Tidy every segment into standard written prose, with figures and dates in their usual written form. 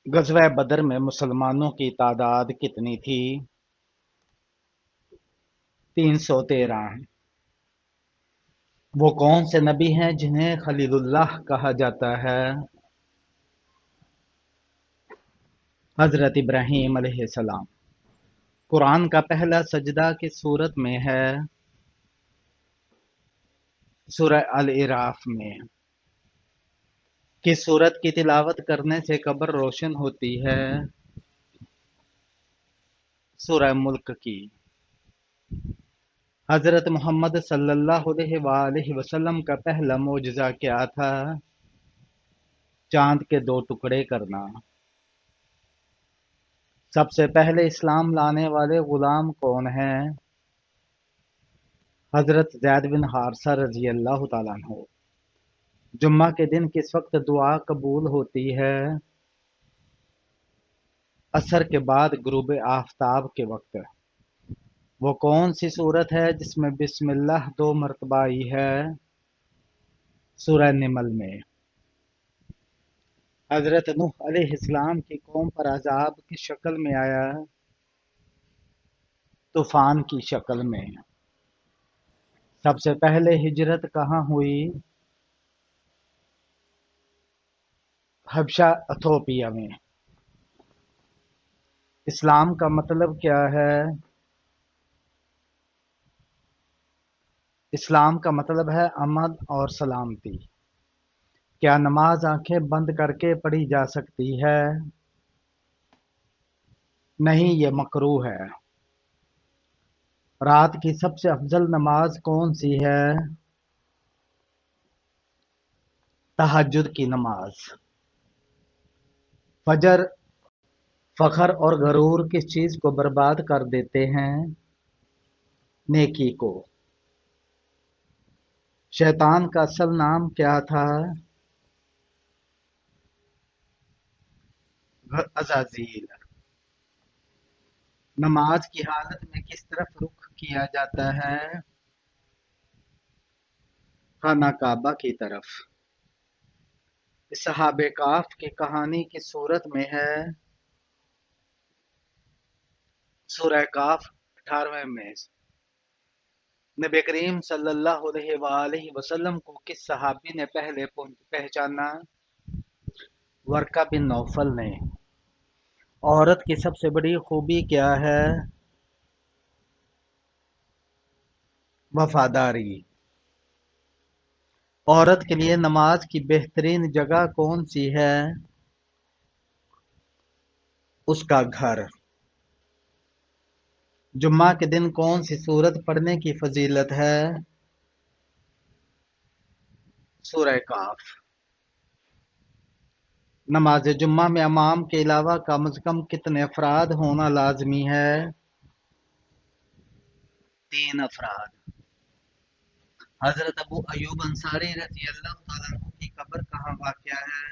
غزوہ بدر میں مسلمانوں کی تعداد کتنی تھی؟ 313۔ وہ کون سے نبی ہیں جنہیں خلیل اللہ کہا جاتا ہے؟ حضرت ابراہیم علیہ السلام۔ قرآن کا پہلا سجدہ کس سورت میں ہے؟ سورہ الاعراف میں۔ کس سورت کی تلاوت کرنے سے قبر روشن ہوتی ہے؟ سورہ ملک کی۔ حضرت محمد صلی اللہ علیہ وآلہ وسلم کا پہلا معجزہ کیا تھا؟ چاند کے 2 ٹکڑے کرنا۔ سب سے پہلے اسلام لانے والے غلام کون ہیں؟ حضرت زید بن حارثہ رضی اللہ تعالیٰ عنہ۔ جمعہ کے دن کس وقت دعا قبول ہوتی ہے؟ عصر کے بعد غروب آفتاب کے وقت۔ وہ کون سی سورت ہے جس میں بسم اللہ 2 مرتبہ آئی ہے؟ سورہ نمل میں۔ حضرت نوح علیہ السلام کی قوم پر عذاب کس شکل میں آیا؟ طوفان کی شکل میں۔ سب سے پہلے ہجرت کہاں ہوئی؟ حبشہ ایتھوپیا میں۔ اسلام کا مطلب کیا ہے؟ اسلام کا مطلب ہے امن اور سلامتی۔ کیا نماز آنکھیں بند کر کے پڑھی جا سکتی ہے؟ نہیں، یہ مکروہ ہے۔ رات کی سب سے افضل نماز کون سی ہے؟ تہجد کی نماز۔ فخر اور غرور کس چیز کو برباد کر دیتے ہیں؟ نیکی کو۔ شیطان کا اصل نام کیا تھا؟ عزازیل۔ نماز کی حالت میں کس طرف رخ کیا جاتا ہے؟ خانہ کعبہ کی طرف۔ اصحاب کہف کی کہانی کس سورت میں ہے؟ سورہ کہف 18ویں میں۔ نبی کریم صلی اللہ علیہ وآلہ وسلم کو کس صحابی نے پہلے پہچانا؟ ورقہ بن نوفل نے۔ عورت کی سب سے بڑی خوبی کیا ہے؟ وفاداری۔ عورت کے لیے نماز کی بہترین جگہ کون سی ہے؟ اس کا گھر۔ جمعہ کے دن کون سی سورت پڑھنے کی فضیلت ہے؟ سورہ کہف۔ نماز جمعہ میں امام کے علاوہ کم از کم کتنے افراد ہونا لازمی ہے؟ 3 افراد۔ حضرت ابو ایوب انصاری رضی اللہ تعالیٰ عنہ کی قبر کہاں واقع ہے؟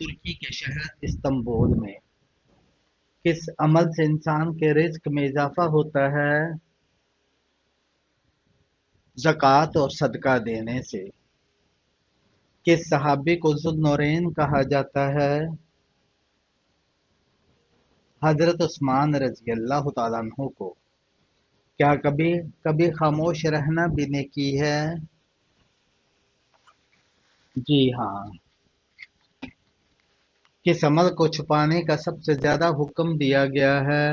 ترکی کے شہر استنبول میں۔ کس عمل سے انسان کے رزق میں اضافہ ہوتا ہے؟ زکوٰۃ اور صدقہ دینے سے۔ کس صحابی کو ذو النورین کہا جاتا ہے؟ حضرت عثمان رضی اللہ تعالیٰ عنہ کو۔ کیا کبھی خاموش رہنا بھی نیکی ہے؟ جی ہاں۔ کس عمل کو چھپانے کا سب سے زیادہ حکم دیا گیا ہے؟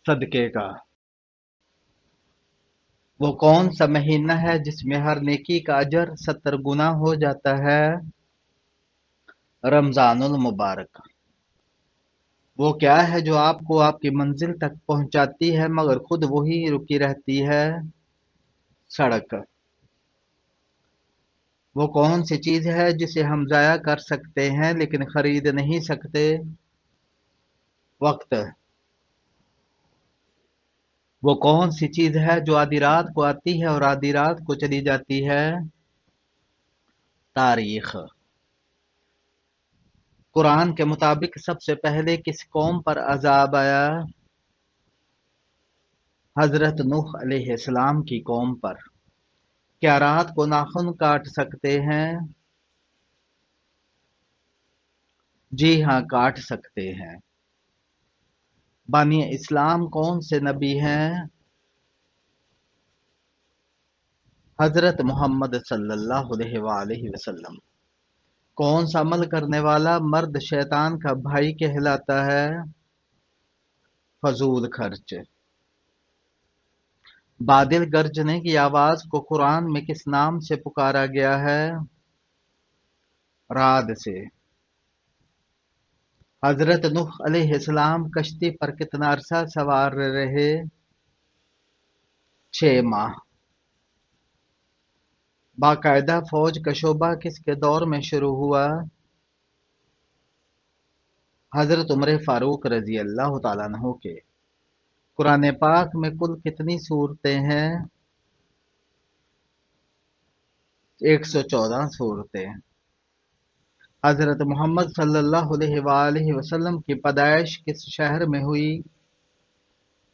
صدقے کا۔ وہ کون سا مہینہ ہے جس میں ہر نیکی کا اجر 70 گنا ہو جاتا ہے؟ رمضان المبارک۔ وہ کیا ہے جو آپ کو آپ کی منزل تک پہنچاتی ہے مگر خود وہی رکی رہتی ہے؟ سڑک۔ وہ کون سی چیز ہے جسے ہم ضائع کر سکتے ہیں لیکن خرید نہیں سکتے؟ وقت۔ وہ کون سی چیز ہے جو آدھی رات کو آتی ہے اور آدھی رات کو چلی جاتی ہے؟ تاریخ۔ قرآن کے مطابق سب سے پہلے کس قوم پر عذاب آیا؟ حضرت نوح علیہ السلام کی قوم پر۔ کیا رات کو ناخن کاٹ سکتے ہیں؟ جی ہاں کاٹ سکتے ہیں۔ بانی اسلام کون سے نبی ہیں؟ حضرت محمد صلی اللہ علیہ وآلہ وسلم۔ کون سا عمل کرنے والا مرد شیطان کا بھائی کہلاتا ہے؟ فضول خرچ۔ بادل گرجنے کی آواز کو قرآن میں کس نام سے پکارا گیا ہے؟ رعد سے۔ حضرت نوح علیہ السلام کشتی پر کتنا عرصہ سوار رہے؟ 6 ماہ۔ باقاعدہ فوج کا شعبہ کس کے دور میں شروع ہوا؟ حضرت عمر فاروق رضی اللہ تعالیٰ عنہ کے۔ قرآن پاک میں کل کتنی سورتیں ہیں؟ 114 سورتیں۔ حضرت محمد صلی اللہ علیہ وآلہ وسلم کی پیدائش کس شہر میں ہوئی؟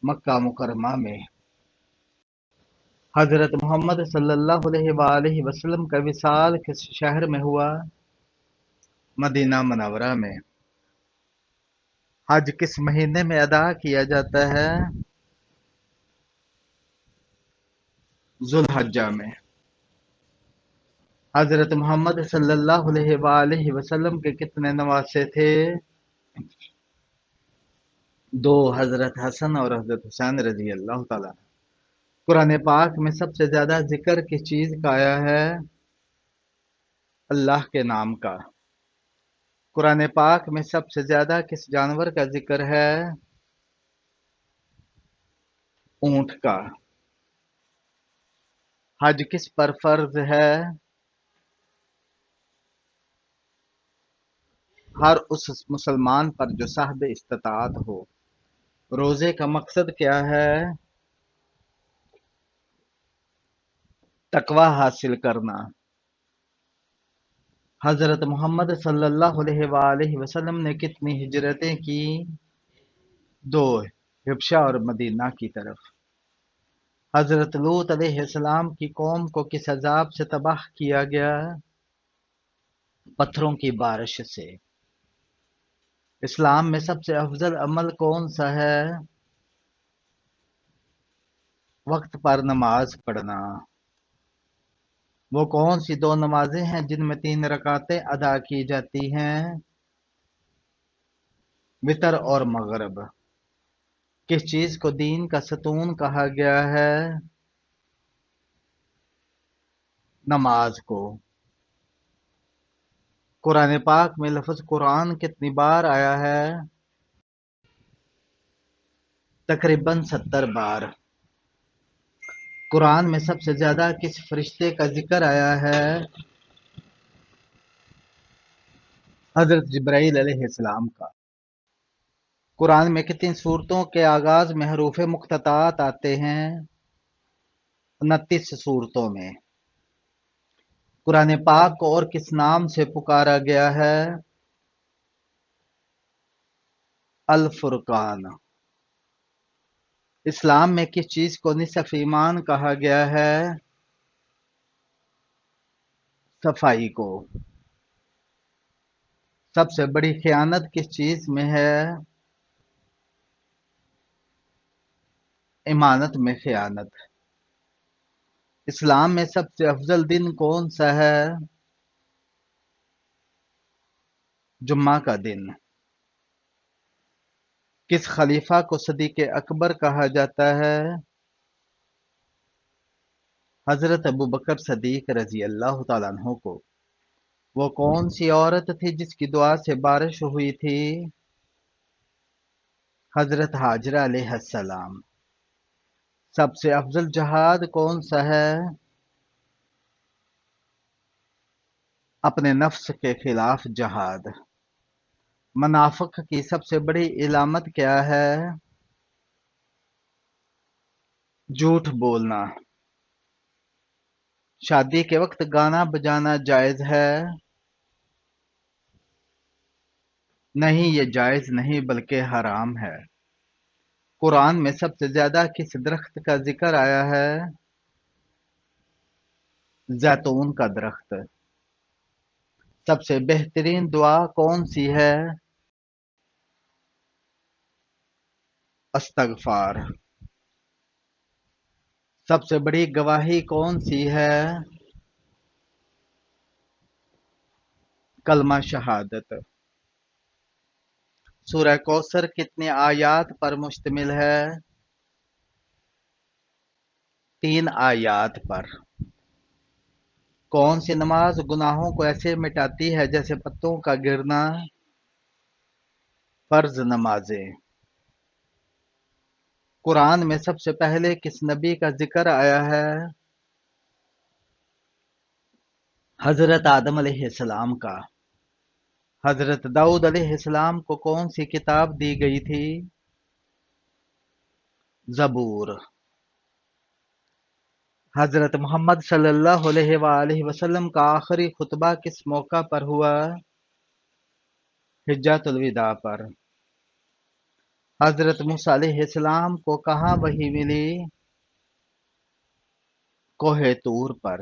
مکہ مکرمہ میں۔ حضرت محمد صلی اللہ علیہ وآلہ وسلم کا وصال کس شہر میں ہوا؟ مدینہ منورہ میں۔ حج کس مہینے میں ادا کیا جاتا ہے؟ ذوالحجہ میں۔ حضرت محمد صلی اللہ علیہ وآلہ وسلم کے کتنے نواسے تھے؟ 2، حضرت حسن اور حضرت حسین رضی اللہ تعالیٰ عنہ۔ قرآن پاک میں سب سے زیادہ ذکر کس چیز کا آیا ہے؟ اللہ کے نام کا۔ قرآن پاک میں سب سے زیادہ کس جانور کا ذکر ہے؟ اونٹ کا۔ حج کس پر فرض ہے؟ ہر اس مسلمان پر جو صاحب استطاعت ہو۔ روزے کا مقصد کیا ہے؟ تقوی حاصل کرنا۔ حضرت محمد صلی اللہ علیہ وآلہ وسلم نے کتنی ہجرتیں کی؟ 2، حبشہ اور مدینہ کی طرف۔ حضرت لوط علیہ السلام کی قوم کو کس عذاب سے تباہ کیا گیا؟ پتھروں کی بارش سے۔ اسلام میں سب سے افضل عمل کون سا ہے؟ وقت پر نماز پڑھنا۔ وہ کون سی 2 نمازیں ہیں جن میں 3 رکعتیں ادا کی جاتی ہیں؟ وتر اور مغرب۔ کس چیز کو دین کا ستون کہا گیا ہے؟ نماز کو۔ قرآن پاک میں لفظ قرآن کتنی بار آیا ہے؟ تقریباً 70 بار۔ قرآن میں سب سے زیادہ کس فرشتے کا ذکر آیا ہے؟ حضرت جبرائیل علیہ السلام کا۔ قرآن میں کتنی صورتوں کے آغاز میں حروف مقطعات آتے ہیں؟ 29 صورتوں میں۔ قرآن پاک کو اور کس نام سے پکارا گیا ہے؟ الفرقان۔ اسلام میں کس چیز کو نصف ایمان کہا گیا ہے؟ صفائی کو۔ سب سے بڑی خیانت کس چیز میں ہے؟ امانت میں خیانت۔ اسلام میں سب سے افضل دن کون سا ہے؟ جمعہ کا دن۔ کس خلیفہ کو صدیق اکبر کہا جاتا ہے؟ حضرت ابوبکر صدیق رضی اللہ تعالیٰ عنہ کو۔ وہ کون سی عورت تھی جس کی دعا سے بارش ہوئی تھی؟ حضرت ہاجرہ علیہ السلام۔ سب سے افضل جہاد کون سا ہے؟ اپنے نفس کے خلاف جہاد۔ منافق کی سب سے بڑی علامت کیا ہے؟ جھوٹ بولنا۔ شادی کے وقت گانا بجانا جائز ہے؟ نہیں، یہ جائز نہیں بلکہ حرام ہے۔ قرآن میں سب سے زیادہ کس درخت کا ذکر آیا ہے؟ زیتون کا درخت۔ سب سے بہترین دعا کون سی ہے؟ استغفار۔ سب سے بڑی گواہی کون سی ہے؟ کلمہ شہادت۔ سورہ کوثر کتنی آیات پر مشتمل ہے؟ 3 آیات پر۔ کون سی نماز گناہوں کو ایسے مٹاتی ہے جیسے پتوں کا گرنا؟ فرض نمازیں۔ قرآن میں سب سے پہلے کس نبی کا ذکر آیا ہے؟ حضرت آدم علیہ السلام کا۔ حضرت داؤد علیہ السلام کو کون سی کتاب دی گئی تھی؟ زبور۔ حضرت محمد صلی اللہ علیہ وآلہ وسلم کا آخری خطبہ کس موقع پر ہوا؟ حجۃ الوداع پر۔ حضرت موسیٰ علیہ السلام کو کہاں وحی ملی؟ کوہ طور پر۔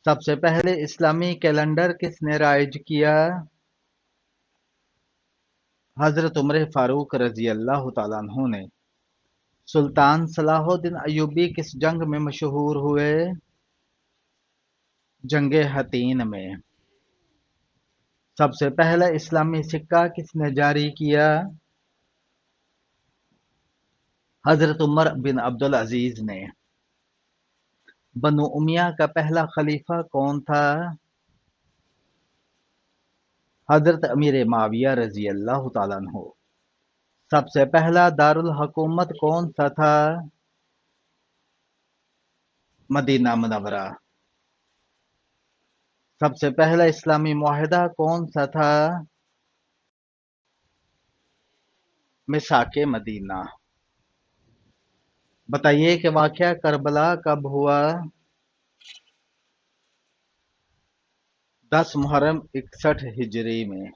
سب سے پہلے اسلامی کیلنڈر کس نے رائج کیا؟ حضرت عمر فاروق رضی اللہ تعالیٰ عنہ نے۔ سلطان صلاح الدین ایوبی کس جنگ میں مشہور ہوئے؟ جنگ حطین میں۔ سب سے پہلا اسلامی سکہ کس نے جاری کیا؟ حضرت عمر بن عبدالعزیز نے۔ بنو امیہ کا پہلا خلیفہ کون تھا؟ حضرت امیر معاویہ رضی اللہ تعالیٰ عنہ۔ سب سے پہلا دارالحکومت کون سا تھا؟ مدینہ منورہ۔ سب سے پہلا اسلامی معاہدہ کون سا تھا؟ میثاق مدینہ۔ بتائیے کہ واقعہ کربلا کب ہوا؟ 10 محرم 61 ہجری میں۔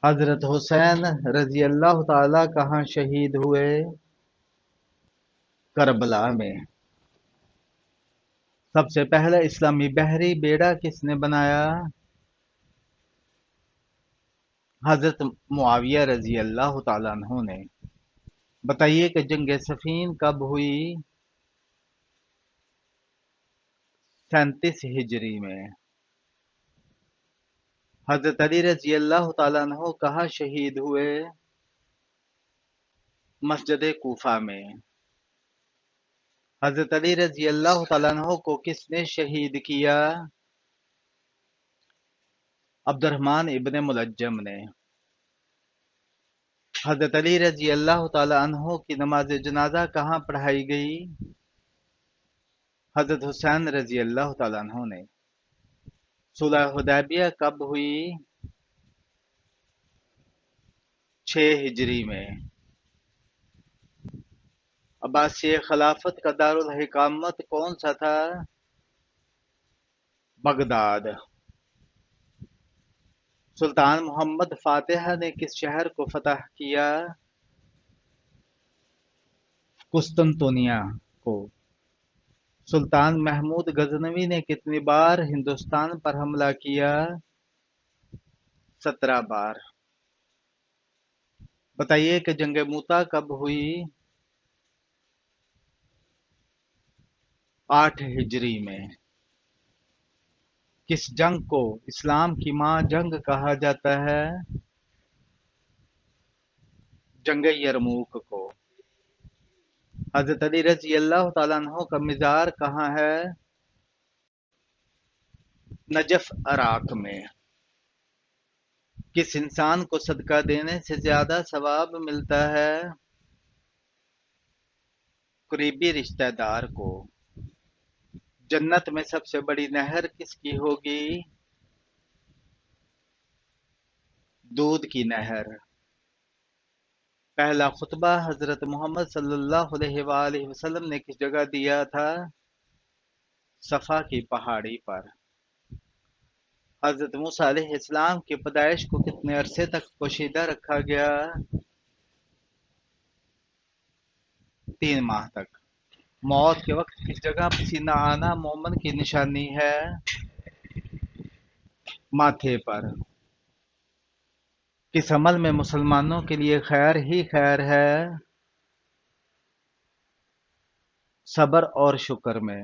حضرت حسین رضی اللہ تعالیٰ کہاں شہید ہوئے؟ کربلا میں۔ سب سے پہلا اسلامی بحری بیڑا کس نے بنایا؟ حضرت معاویہ رضی اللہ تعالیٰ عنہ نے۔ بتائیے کہ جنگ صفین کب ہوئی؟ 37 ہجری میں۔ حضرت علی رضی اللہ تعالیٰ عنہ کہاں شہید ہوئے؟ مسجد کوفہ میں۔ حضرت علی رضی اللہ تعالیٰ عنہ کو کس نے شہید کیا؟ عبد الرحمن ابن ملجم نے۔ حضرت علی رضی اللہ تعالیٰ عنہ کی نماز جنازہ کہاں پڑھائی گئی؟ حضرت حسین رضی اللہ تعالیٰ عنہ نے۔ صلح حدیبیہ کب ہوئی؟ 6 ہجری میں۔ عباسی خلافت کا دارالحکومت کون سا تھا؟ بغداد۔ سلطان محمد فاتح نے کس شہر کو فتح کیا؟ قسطنطنیہ کو۔ سلطان محمود غزنوی نے کتنی بار ہندوستان پر حملہ کیا؟ 17 بار۔ بتائیے کہ جنگ موتا کب ہوئی؟ 8 ہجری میں۔ کس جنگ کو اسلام کی ماں جنگ کہا جاتا ہے؟ جنگ یرموک کو۔ حضرت علی رضی اللہ تعالیٰ عنہ کا مزار کہاں ہے؟ نجف عراق میں۔ کس انسان کو صدقہ دینے سے زیادہ ثواب ملتا ہے؟ قریبی رشتہ دار کو۔ جنت میں سب سے بڑی نہر کس کی ہوگی؟ دودھ کی نہر۔ پہلا خطبہ حضرت محمد صلی اللہ علیہ وآلہ وسلم نے کس جگہ دیا تھا؟ صفا کی پہاڑی پر۔ حضرت موسیٰ علیہ السلام کی پیدائش کو کتنے عرصے تک پوشیدہ رکھا گیا؟ 3 ماہ تک۔ موت کے وقت کس جگہ پسینہ آنا مومن کی نشانی ہے؟ ماتھے پر، کس عمل میں مسلمانوں کے لیے خیر ہی خیر ہے؟ صبر اور شکر میں۔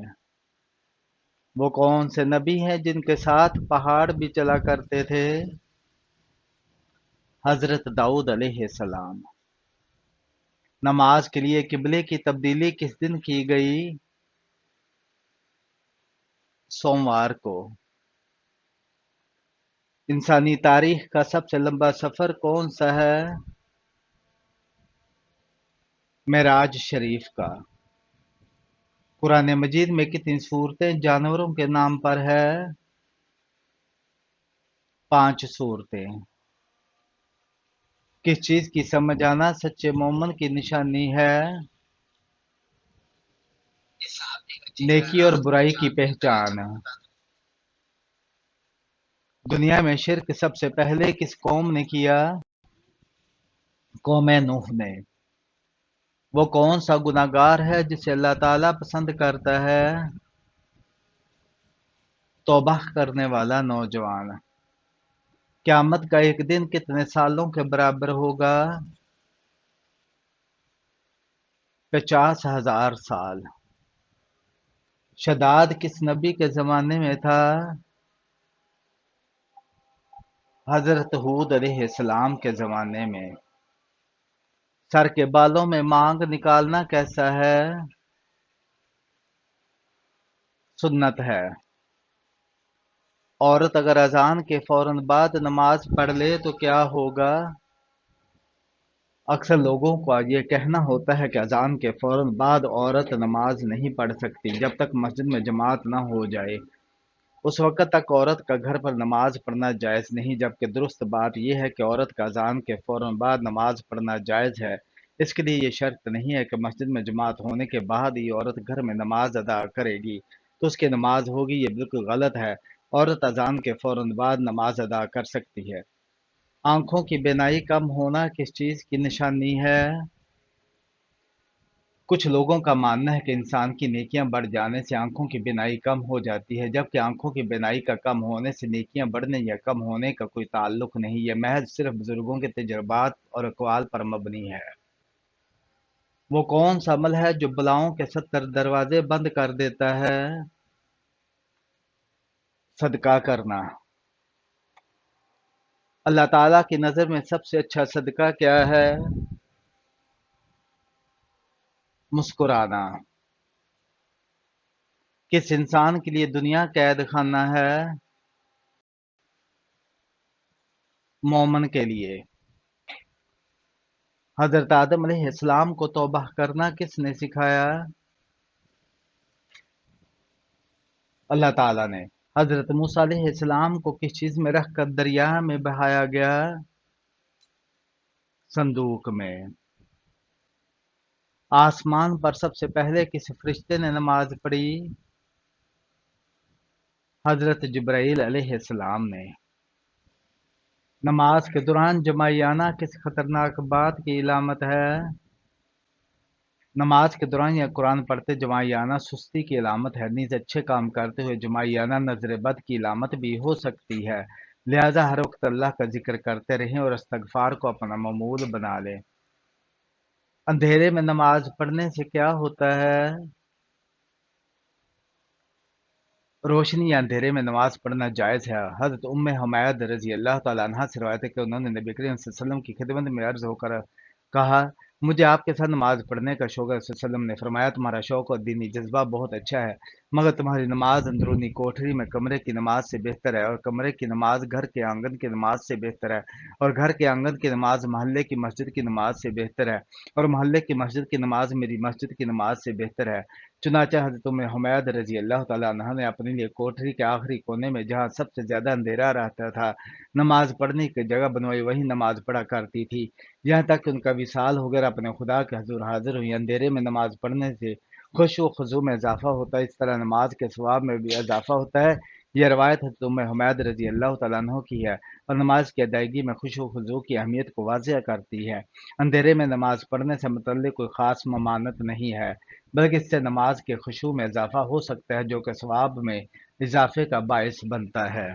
وہ کون سے نبی ہیں جن کے ساتھ پہاڑ بھی چلا کرتے تھے؟ حضرت داؤد علیہ السلام۔ نماز کے لیے قبلے کی تبدیلی کس دن کی گئی؟ سوموار کو۔ انسانی تاریخ کا سب سے لمبا سفر کون سا ہے؟ معراج شریف کا۔ قرآن مجید میں کتنی صورتیں جانوروں کے نام پر ہے؟ 5 صورتیں۔ کس چیز کی سمجھ آنا سچے مومن کی نشانی ہے؟ نیکی اور برائی کی پہچان۔ دنیا میں شرک سب سے پہلے کس قوم نے کیا؟ قوم نوح نے۔ وہ کون سا گناہگار ہے جسے اللہ تعالیٰ پسند کرتا ہے؟ توبہ کرنے والا نوجوان۔ قیامت کا ایک دن کتنے سالوں کے برابر ہوگا؟ 50,000 سال۔ شداد کس نبی کے زمانے میں تھا؟ حضرت ہود علیہ السلام کے زمانے میں۔ سر کے بالوں میں مانگ نکالنا کیسا ہے؟ سنت ہے۔ عورت اگر اذان کے فوراً بعد نماز پڑھ لے تو کیا ہوگا؟ اکثر لوگوں کو یہ کہنا ہوتا ہے کہ اذان کے فوراً بعد عورت نماز نہیں پڑھ سکتی جب تک مسجد میں جماعت نہ ہو جائے۔ اس وقت تک عورت کا گھر پر نماز پڑھنا جائز نہیں، جبکہ درست بات یہ ہے کہ عورت کا اذان کے فوراً بعد نماز پڑھنا جائز ہے۔ اس کے لیے یہ شرط نہیں ہے کہ مسجد میں جماعت ہونے کے بعد ہی عورت گھر میں نماز ادا کرے گی تو اس کی نماز ہوگی، یہ بالکل غلط ہے۔ عورت اذان کے فوراً بعد نماز ادا کر سکتی ہے۔ آنکھوں کی بینائی کم ہونا کس چیز کی نشانی ہے؟ کچھ لوگوں کا ماننا ہے کہ انسان کی نیکیاں بڑھ جانے سے آنکھوں کی بینائی کم ہو جاتی ہے، جبکہ آنکھوں کی بینائی کا کم ہونے سے نیکیاں بڑھنے یا کم ہونے کا کوئی تعلق نہیں، یہ محض صرف بزرگوں کے تجربات اور اقوال پر مبنی ہے۔ وہ کون سا عمل ہے جو بلاؤں کے 70 دروازے بند کر دیتا ہے؟ صدقہ کرنا۔ اللہ تعالیٰ کی نظر میں سب سے اچھا صدقہ کیا ہے؟ مسکرانا۔ کس انسان کے لیے دنیا قید خانہ ہے؟ مومن کے لیے۔ حضرت آدم علیہ السلام کو توبہ کرنا کس نے سکھایا؟ اللہ تعالیٰ نے۔ حضرت موسیٰ علیہ السلام کو کس چیز میں رکھ کر دریا میں بہایا گیا؟ صندوق میں۔ آسمان پر سب سے پہلے کس فرشتے نے نماز پڑھی؟ حضرت جبرائیل علیہ السلام نے۔ نماز کے دوران جمائی آنا کس خطرناک بات کی علامت ہے؟ نماز کے دوران یا قرآن پڑھتے جمائی آنا سستی کی علامت ہے، نیز اچھے کام کرتے ہوئے جمائی آنا نظر بد کی علامت بھی ہو سکتی ہے، لہذا ہر وقت اللہ کا ذکر کرتے رہیں اور استغفار کو اپنا معمول بنا لیں۔ اندھیرے میں نماز پڑھنے سے کیا ہوتا ہے؟ روشنی یا اندھیرے میں نماز پڑھنا جائز ہے۔ حضرت ام حمید رضی اللہ تعالیٰ عنہا سے روایت ہے کہ انہوں نے نبی کریم صلی اللہ علیہ وسلم کی خدمت میں عرض ہو کر کہا، مجھے آپ کے ساتھ نماز پڑھنے کا شوق ہے۔ رسول صلی اللہ علیہ وسلم نے فرمایا، تمہارا شوق اور دینی جذبہ بہت اچھا ہے، مگر تمہاری نماز اندرونی کوٹھری میں کمرے کی نماز سے بہتر ہے، اور کمرے کی نماز گھر کے آنگن کی نماز سے بہتر ہے، اور گھر کے آنگن کی نماز محلے کی مسجد کی نماز سے بہتر ہے، اور محلے کی مسجد کی نماز میری مسجد کی نماز سے بہتر ہے۔ چنانچہ حضرت ام حمید رضی اللہ تعالیٰ عنہ نے اپنے لیے کوٹھری کے آخری کونے میں جہاں سب سے زیادہ اندھیرا رہتا تھا نماز پڑھنے کی جگہ بنوائی، وہیں نماز پڑھا کرتی تھی، یہاں تک کہ ان کا وصال ہو کر اپنے خدا کے حضور حاضر ہوئی۔ اندھیرے میں نماز پڑھنے سے خشوع و خضوع میں اضافہ ہوتا ہے، اس طرح نماز کے ثواب میں بھی اضافہ ہوتا ہے۔ یہ روایت حضرت ام حمید رضی اللہ تعالیٰ عنہ کی ہے اور نماز کی ادائیگی میں خشوع و خضوع کی اہمیت کو واضح کرتی ہے۔ اندھیرے میں نماز پڑھنے سے متعلق کوئی خاص ممانعت نہیں ہے، بلکہ اس سے نماز کے خشوع میں اضافہ ہو سکتا ہے جو کہ ثواب میں اضافے کا باعث بنتا ہے۔